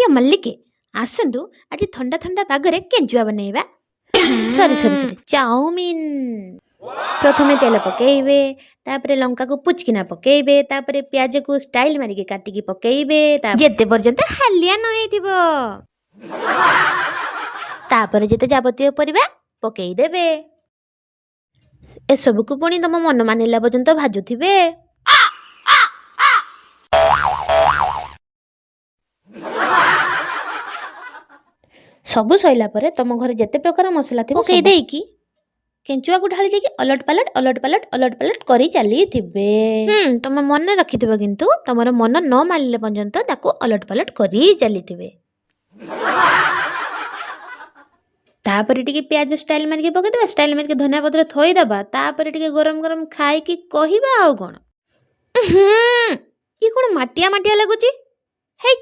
ପ୍ରିୟ ମଲ୍ଲିକେ ଆସନ୍ତୁ ଆଜି ଥଣ୍ଡା ଥଣ୍ଡା ପାଗରେ କେଞ୍ଚୁଆ ବନେଇବା। ସରି ସରି ସରି ଚାଉମିନ। ପ୍ରଥମେ ତେଲ ପକେଇବେ, ତାପରେ ଲଙ୍କାକୁ ପୁଚକିନା ପକେଇବେ, ତାପରେ ପିଆଜକୁ ଷ୍ଟାଇଲ ମାରିକି କାଟିକି ପକେଇବେ ଯେତେ ପର୍ଯ୍ୟନ୍ତ ହାଲିଆ ନ ହେଇଥିବ। ତାପରେ ଯେତେ ଯାବତୀୟ ପରିବା ପକେଇଦେବେ। ଏସବୁକୁ ପୁଣି ତମ ମନ ମାନିଲା ପର୍ଯ୍ୟନ୍ତ ଭାଜୁଥିବେ। ସବୁ ସଇଲା ପରେ ତମ ଘରେ ଯେତେ ପ୍ରକାର ମସଲା ଥିବ ପକେଇ ଦେଇକି କେଞ୍ଚୁଆକୁ ଢାଳି ଦେଇକି ଅଲଟ ପାଲଟ କରି ଚାଲିଥିବେ। ତମ ମନେ ରଖିଥିବ, କିନ୍ତୁ ତମର ମନ ନ ମାନିଲେ ପର୍ଯ୍ୟନ୍ତ ତାକୁ ଅଲଟ ପାଲଟ କରି ଚାଲିଥିବେ। ତାପରେ ଟିକେ ପିଆଜ ଷ୍ଟାଇଲ ମାରିକି ପକେଇଦେବା, ଷ୍ଟାଇଲ ମାରିକି ଧନିଆ ପତ୍ର ଥୋଇଦେବା। ତାପରେ ଟିକେ ଗରମ ଗରମ ଖାଇକି କହିବା ଆଉ କ'ଣ। ଇଏ କ'ଣ ମାଟିଆ ମାଟିଆ ଲାଗୁଛି। ହେଇ